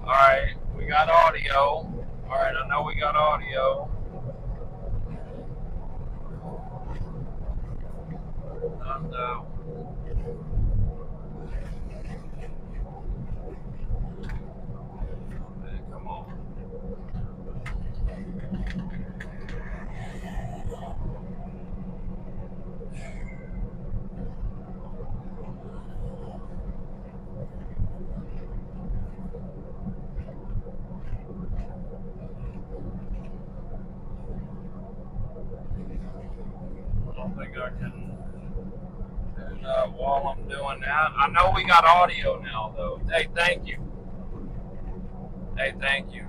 Alright, we got audio. Alright, I know we got audio. And, man, come on. I don't think I can. And while I'm doing that, I know we got audio now, though. Hey, thank you. Hey, thank you.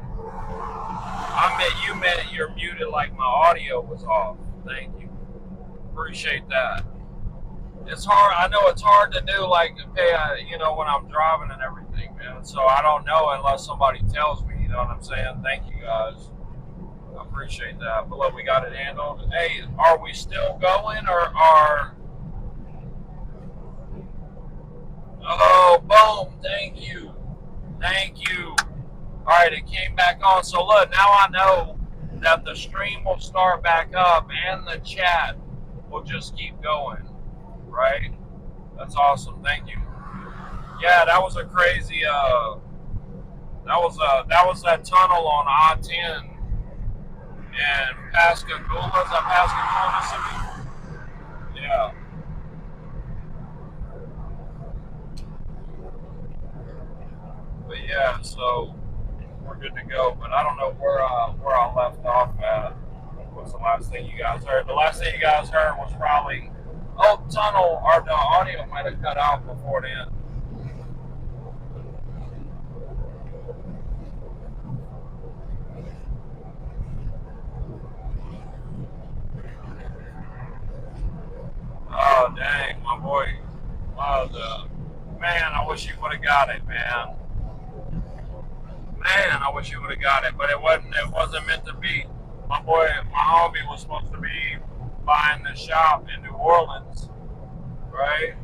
You meant you're muted like my audio was off. Thank you. Appreciate that. It's hard. I know it's hard to do, like, okay, when I'm driving and everything, man. So I don't know unless somebody tells me, you know what I'm saying? Thank you, guys. I appreciate that. But look, we got it handled. Hey, are we still going or are... Oh, boom. Thank you. Thank you. All right, it came back on. So look, now I know that the stream will start back up and the chat will just keep going, right? That's awesome. Thank you. Yeah, that was a crazy. That was that tunnel on I-10 and Pascagoula. Is that Pascagoula, Mississippi? Yeah. But yeah, so we're good to go. But I don't know where I left off at. What's the last thing you guys heard? The last thing you guys heard was probably, oh, tunnel, or the audio might have cut out before then. Oh, dang, my boy. Man, I wish you would have got it, man. Man, I wish you would have got it, but it wasn't meant to be. My boy, my homie was supposed to be buying the shop in New Orleans, right?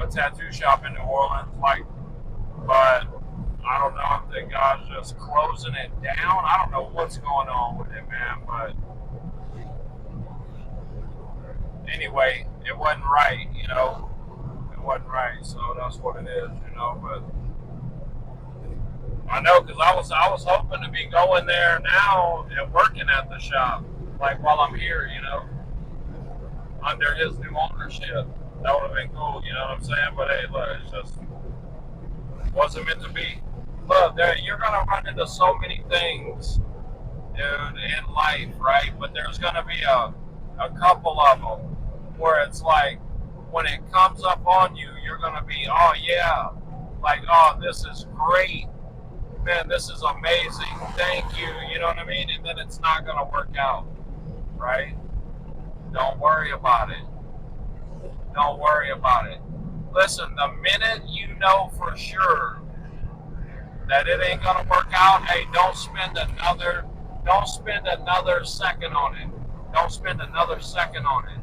A tattoo shop in New Orleans, but I don't know if the guy's just closing it down. I don't know what's going on with it, man, but anyway, it wasn't right, you know. It wasn't right, so that's what it is, you know. But I know because I was hoping to be going there now and working at the shop, like while I'm here, you know, under his new ownership. That would have been cool, you know what I'm saying? But hey, look, it just wasn't meant to be. Look, you're gonna run into so many things, dude, in life, right? But there's gonna be a couple of them where it's like when it comes up on you, you're gonna be, oh yeah, like, oh, this is great, man, this is amazing, thank you, you know what I mean? And then it's not gonna work out, right? Don't worry about it. Don't worry about it. Listen, the minute you know for sure that it ain't gonna work out, hey, don't spend another second on it. Don't spend another second on it.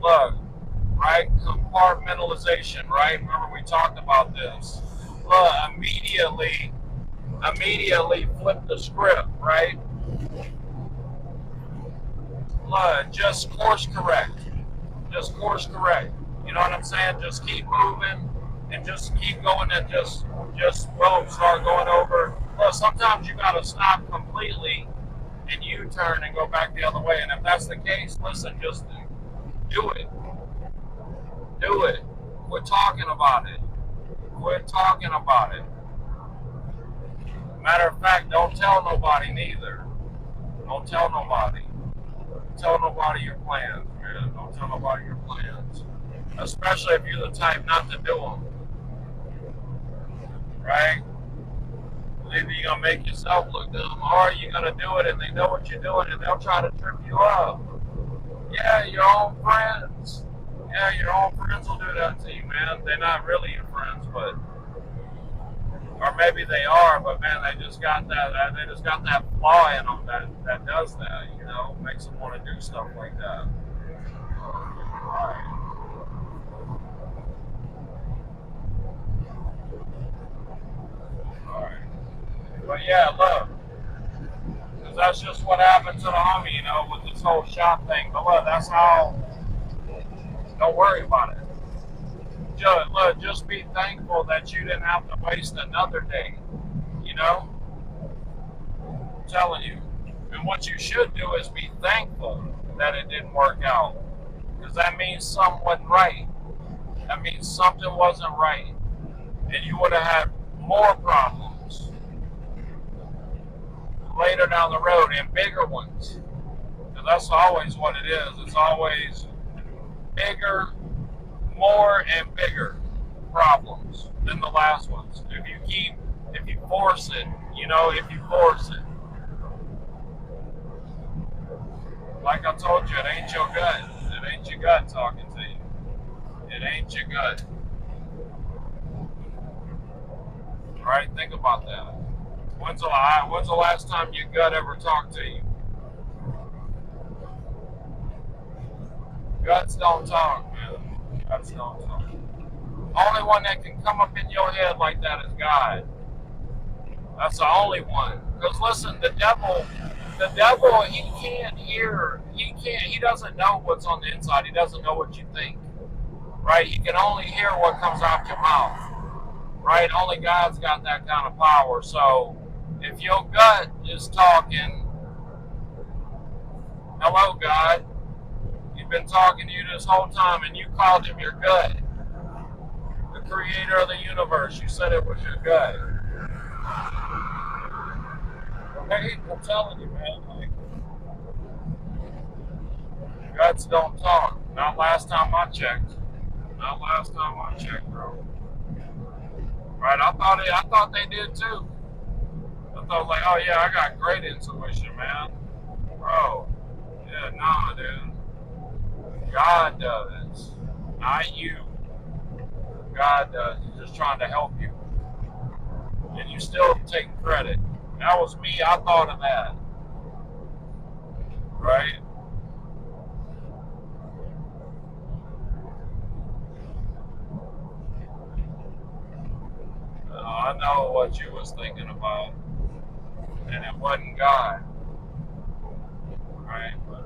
Look, right? Compartmentalization, right? Remember we talked about this. Look, immediately flip the script, right? Look, just course correct. Just course correct. You know what I'm saying? Just keep moving and just keep going and just boom, start going over. Look, sometimes you gotta stop completely and U-turn and go back the other way. And if that's the case, listen, just do it. Do it. Quit talking about it. Quit talking about it. Matter of fact, don't tell nobody neither. Don't tell nobody. Tell nobody your plans, man. Don't tell nobody your plans. Especially if you're the type not to do them. Right? Either you're going to make yourself look dumb or you're going to do it and they know what you're doing and they'll try to trip you up. Yeah, your own friends. Yeah, your own friends will do that to you, man. They're not really your friends, but, or maybe they are, but man, they just got that flaw in them that does that, you know, makes them want to do stuff like that. All right. yeah, look, because that's just what happened to the homie, you know, with this whole shop thing. But look, that's how. Don't worry about it. Just be thankful that you didn't have to waste another day. You know, I'm telling you. And what you should do is be thankful that it didn't work out, because that means something wasn't right. That means something wasn't right, and you would have had more problems later down the road, and bigger ones. Because that's always what it is. It's always bigger, more, and bigger problems than the last ones. If you force it, you know, if you force it. Like I told you, it ain't your gut. It ain't your gut talking to you. It ain't your gut. Right? Think about that. When's the last time your gut ever talked to you? Guts don't talk, man. Guts don't talk. Only one that can come up in your head like that is God. That's the only one. Because listen, the devil, he can't hear. He doesn't know what's on the inside. He doesn't know what you think. Right? He can only hear what comes out your mouth. Right? Only God's got that kind of power. So if your gut is talking, hello, God. He's been talking to you this whole time, and you called him your gut. The creator of the universe. You said it was your gut. Hey, I'm telling you, man. Like, guts don't talk. Not last time I checked. Not last time I checked, bro. Right? I thought they did too. I thought like, oh yeah, I got great intuition, man. Bro. Yeah, nah, dude. God does. Not you. God does. He's just trying to help you. And you still take credit. That was me. I thought of that. Right? I know what you was thinking about. And it wasn't God. Right? But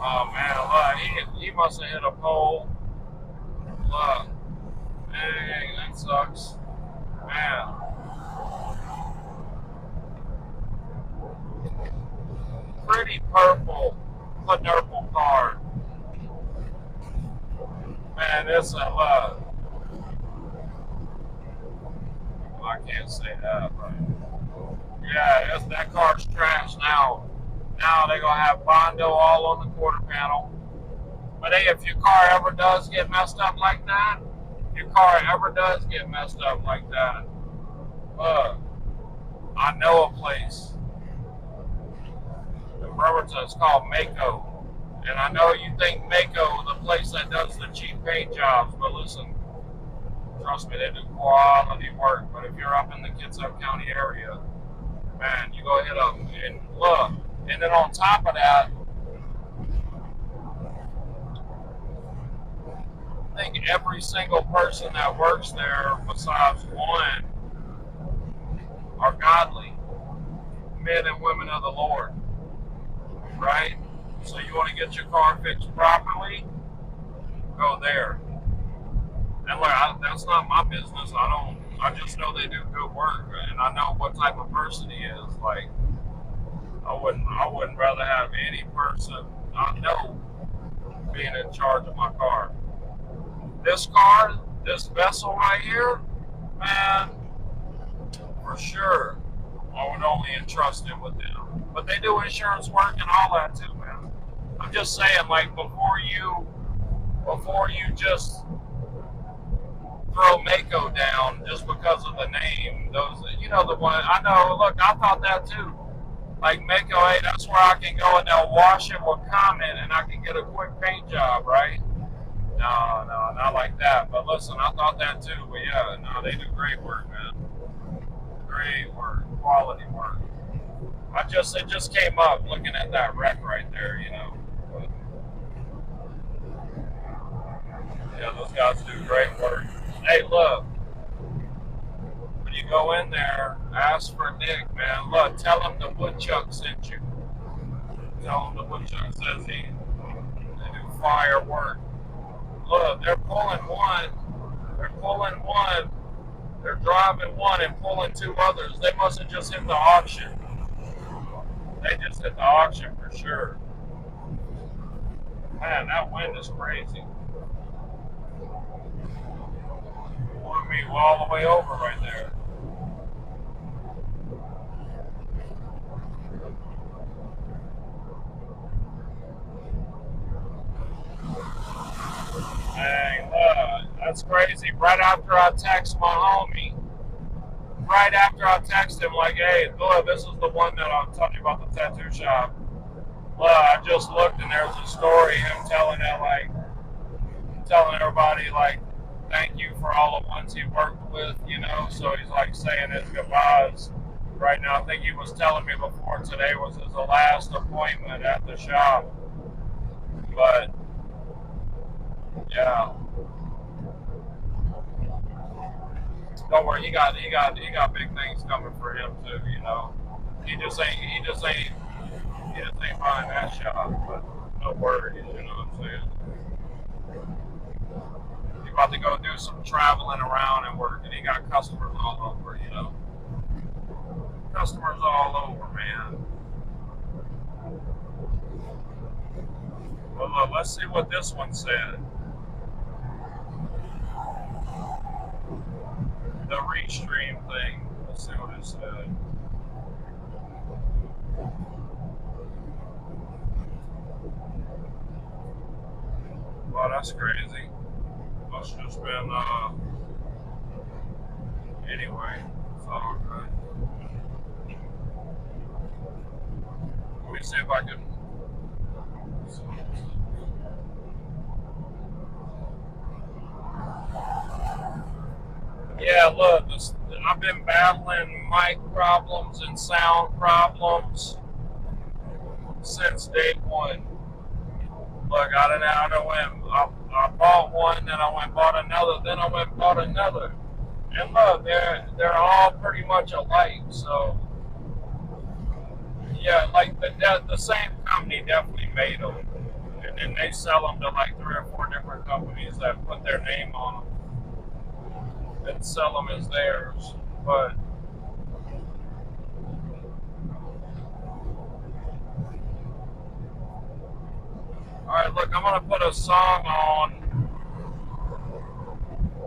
oh man, look, he must have hit a pole. Look. Dang, that sucks. Man. Pretty purple car. Man, it's a I can't say that, but yeah, that car's trash now. Now they're gonna have Bondo all on the quarter panel. But hey, if your car ever does get messed up like that, I know a place in Bremerton. It's called Mako. And I know you think Mako, the place that does the cheap paint jobs, but listen, trust me, they do quality work. But if you're up in the Kitsap County area, man, you go hit up and look. And then on top of that, I think every single person that works there, besides one, are godly men and women of the Lord, right? So you want to get your car fixed properly, go there. And look, that's not my business. I just know they do good work, and I know what type of person he is. Like, I wouldn't rather have any person I know being in charge of my car. This car, this vessel right here, man, for sure, I would only entrust it with them. But they do insurance work and all that too, man. I'm just saying, like, before you just throw Mako down just because of the name, the one, I know, look, I thought that too. Like, Mako, hey, that's where I can go and they'll wash it with Comet and I can get a quick paint job, right? No, not like that. But listen, I thought that too. But yeah, no, they do great work, man. Great work, quality work. It just came up looking at that wreck right there, But Yeah, those guys do great work. Hey, look, when you go in there, ask for Nick, man. Look, tell him the woodchuck sent you. Tell him the woodchuck says they do firework. Look, they're pulling one. They're pulling one. They're driving one and pulling two others. They must have just hit the auction. They just hit the auction for sure. Man, that wind is crazy. Blew me all the way over right there. Dang, that's crazy. Right after I text him, like, hey, look, this is the one that I'm talking about, the tattoo shop. Look, I just looked and there's a story, him telling that, like, telling everybody, like, thank you for all the ones he worked with, you know. So he's, like, saying his goodbyes right now. I think he was telling me before today was his last appointment at the shop. But, yeah. Don't worry, he got big things coming for him too. You know, he just ain't buying that shop. But no worries, you know what I'm saying. He's about to go do some traveling around and work, and he got customers all over. You know, customers all over, man. Well, look, let's see what this one said. The restream thing. Let's see what it said. Wow, that's crazy. Must have just been, anyway, it's all good. Let me see if I can. Yeah, look, I've been battling mic problems and sound problems since day one. Look, I bought one, then I went and bought another, then I went and bought another. And look, they're all pretty much alike. So yeah, like the same company definitely made them, and then they sell them to like 3 or 4 different companies that put their name on them and sell them as theirs. But all right, look, I'm gonna put a song on.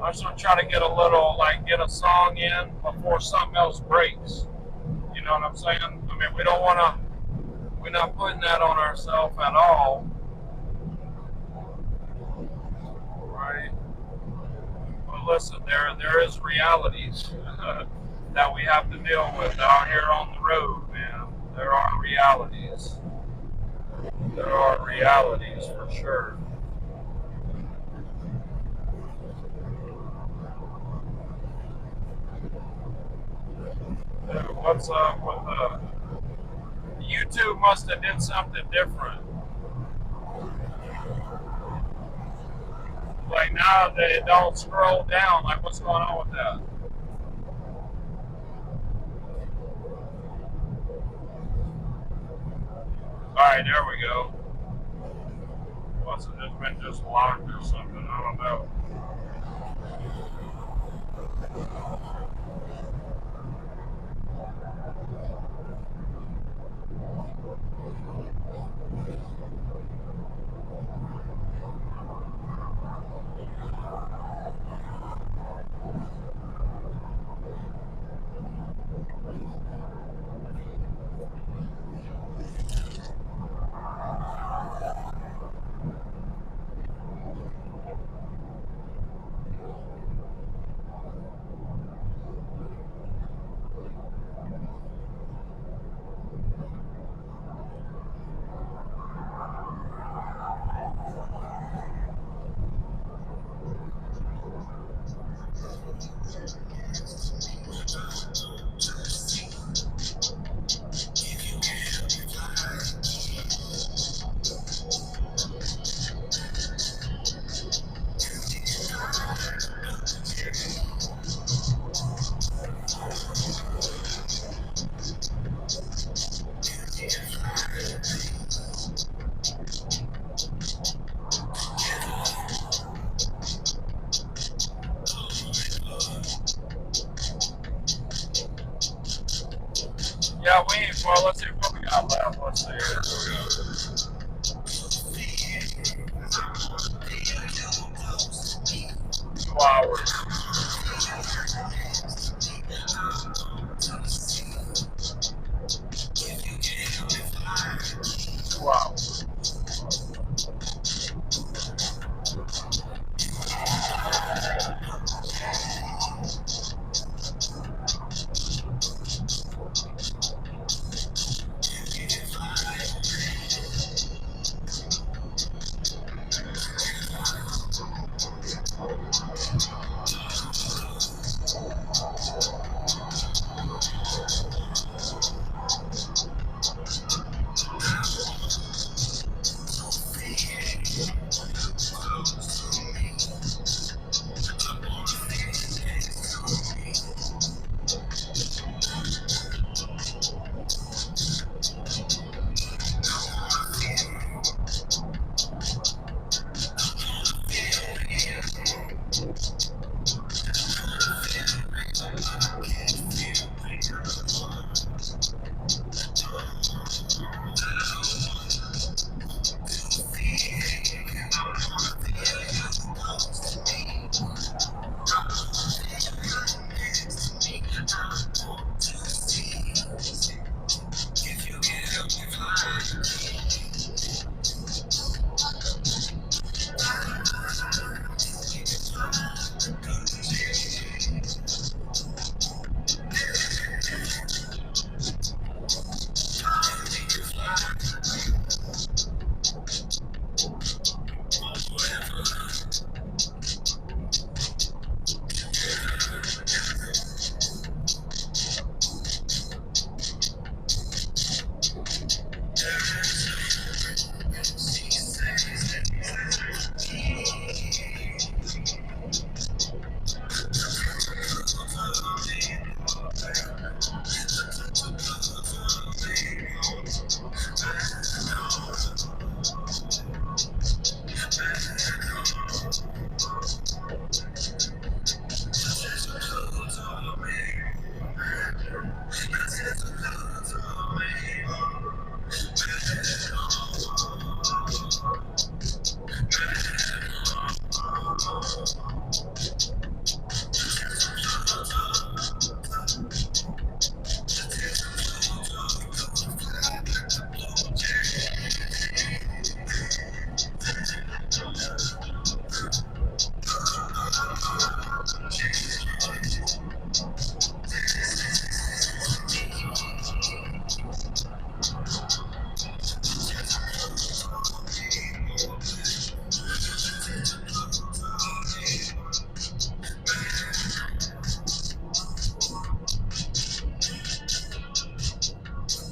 I'm just gonna try to get get a song in before something else breaks. You know what I'm saying? I mean, we're not putting that on ourselves at all, right? But listen, there is realities that we have to deal with out here on the road, man. There are realities. There are realities for sure. What's up with YouTube? Must have did something different. Like now they don't scroll down. Like what's going on with that? All right, there we go. Must have just been just locked or something. I don't know. Well, let's see what we got left. Let's see here. 2 hours. 2 hours.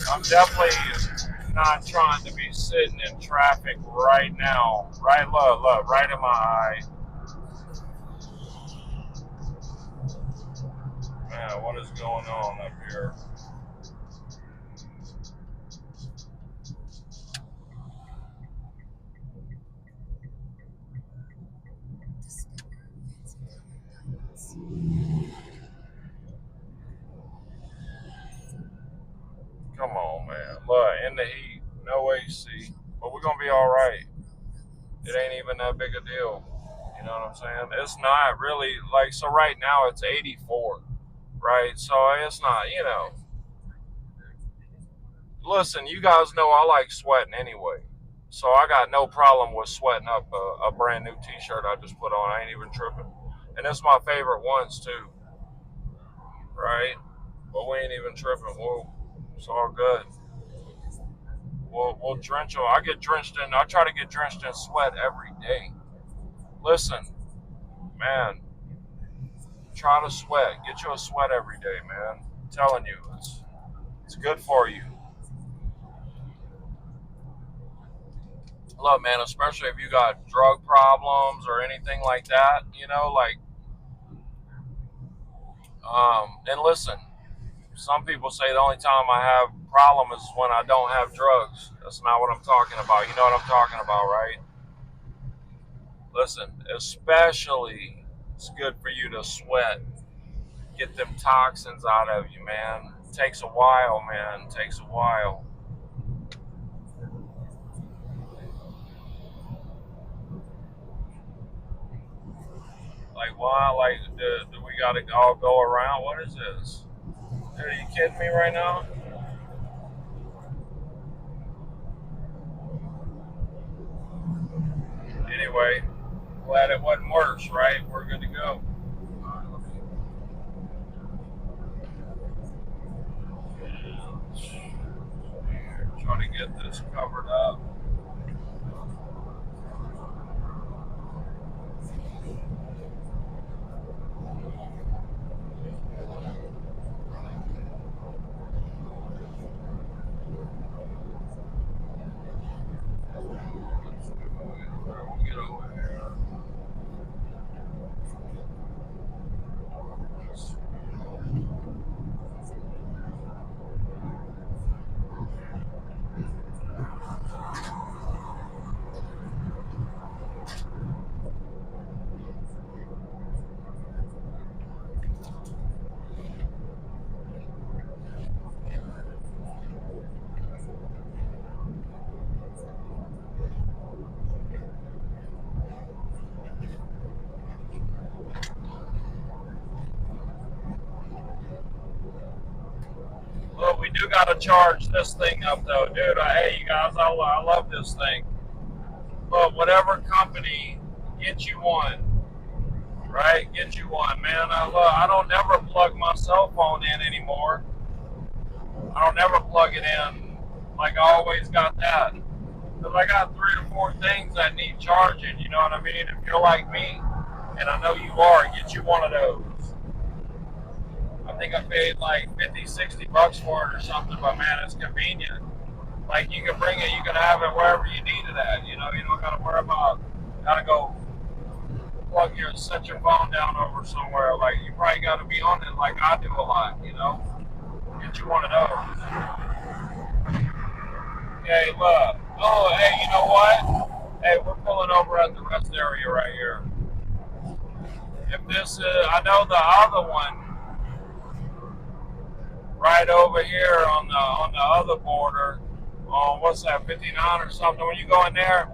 I'm definitely not trying to be sitting in traffic right now. Right, look, right in my eye. Man, what is going on up here? Come on, man. Look, in the heat, no AC. But we're going to be all right. It ain't even that big a deal. You know what I'm saying? It's not really like, so right now it's 84, right? So it's not, listen, you guys know I like sweating anyway. So I got no problem with sweating up a brand new t shirt I just put on. I ain't even tripping. And it's my favorite ones too, right? But we ain't even tripping. It's all good. We'll drench them. I try to get drenched in sweat every day. Listen, man, try to sweat. Get you a sweat every day, man. I'm telling you, it's good for you. Look, man, especially if you got drug problems or anything like that, like, and listen, some people say the only time I have problem is when I don't have drugs. That's not what I'm talking about. You know what I'm talking about, right? Listen, especially it's good for you to sweat, get them toxins out of you, man. takes a while, man. It takes a while. Like, why? Like, do we got to all go around? What is this? Dude, are you kidding me right now? Anyway, glad it wasn't worse, right? We're good to go. All right, let me try to get this covered up. We'll get over here. Well, we do got to charge this thing up, though, dude. Hey, you guys, I love this thing. But whatever company gets you one, right? Get you one, man. I don't never plug my cell phone in anymore. I don't never plug it in. Like, I always got that. Because I got 3 or 4 things that need charging, you know what I mean? If you're like me, and I know you are, get you one of those. I think I paid like 50, $60 for it or something, but man, it's convenient. Like, you can bring it, you can have it wherever you need it at, you know? You don't got to worry about, got to go set your phone down over somewhere. Like, you probably got to be on it like I do a lot, you know? Get you one of those. Hey, look. Oh, hey, you know what? Hey, we're pulling over at the rest area right here. If this is, I know the other one right over here on the other border, on what's that, 59 or something. When you go in there,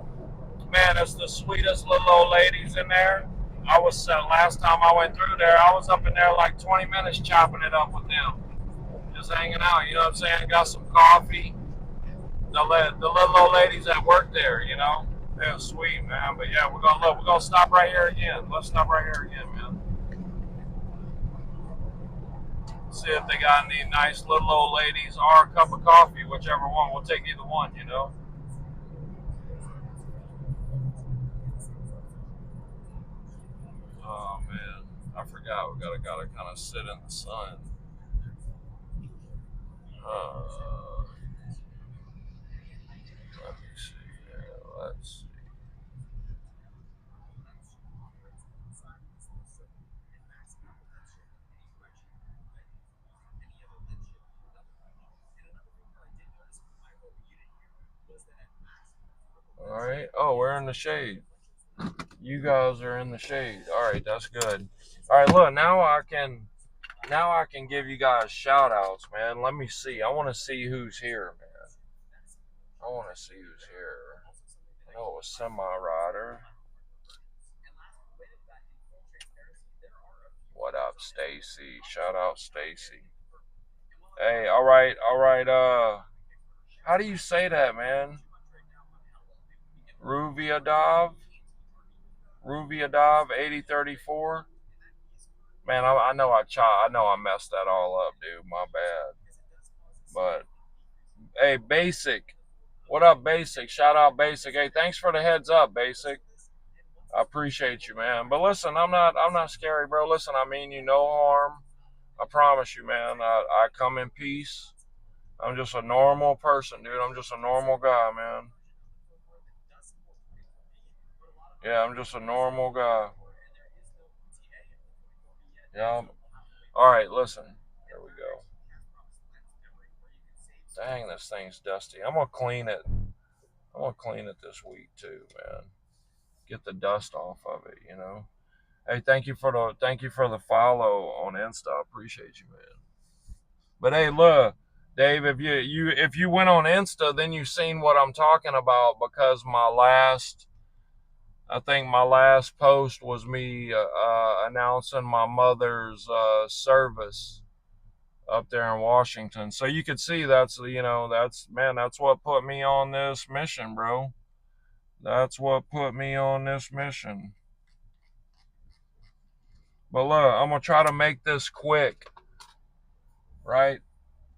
man, it's the sweetest little old ladies in there. I was last time I went through there, I was up in there like 20 minutes chopping it up with them, just hanging out. You know what I'm saying? Got some coffee. The little old ladies that work there, you know, they're sweet, man. But yeah, we're gonna stop right here again. Let's stop right here again, man. See if they got any nice little old ladies or a cup of coffee, whichever one. We'll take either one, you know. Oh man, I forgot. We gotta kind of sit in the sun. Uh, let me see here. Let's see. All right. Oh, we're in the shade. You guys are in the shade. All right, that's good. All right, look, now I can give you guys shout outs, man. Let me see. I want to see who's here, man. I want to see who's here. I know it was Semi Rider. What up, Stacy? Shout out, Stacy. Hey, all right, all right. How do you say that, man? Ruviadov, Ruviadov, 8034. Man, I know I messed that all up, dude. My bad. But hey, Basic. What up, Basic? Shout out, Basic. Hey, thanks for the heads up, Basic. I appreciate you, man. But listen, I'm not scary, bro. Listen, I mean you no harm. I promise you, man. I come in peace. I'm just a normal person, dude. I'm just a normal guy, man. Yeah, I'm just a normal guy. Yeah. All right, listen. Here we go. Dang, this thing's dusty. I'm gonna clean it. I'm gonna clean it this week too, man. Get the dust off of it, you know. Hey, thank you for the follow on Insta. I appreciate you, man. But hey, look, Dave, if you went on Insta, then you seen what I'm talking about, because I think my last post was me announcing my mother's service up there in Washington. So you could see that's that's what put me on this mission, bro. That's what put me on this mission. But look, I'm gonna try to make this quick, right?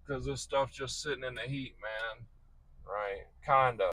Because this stuff's just sitting in the heat, man. Right? Kinda.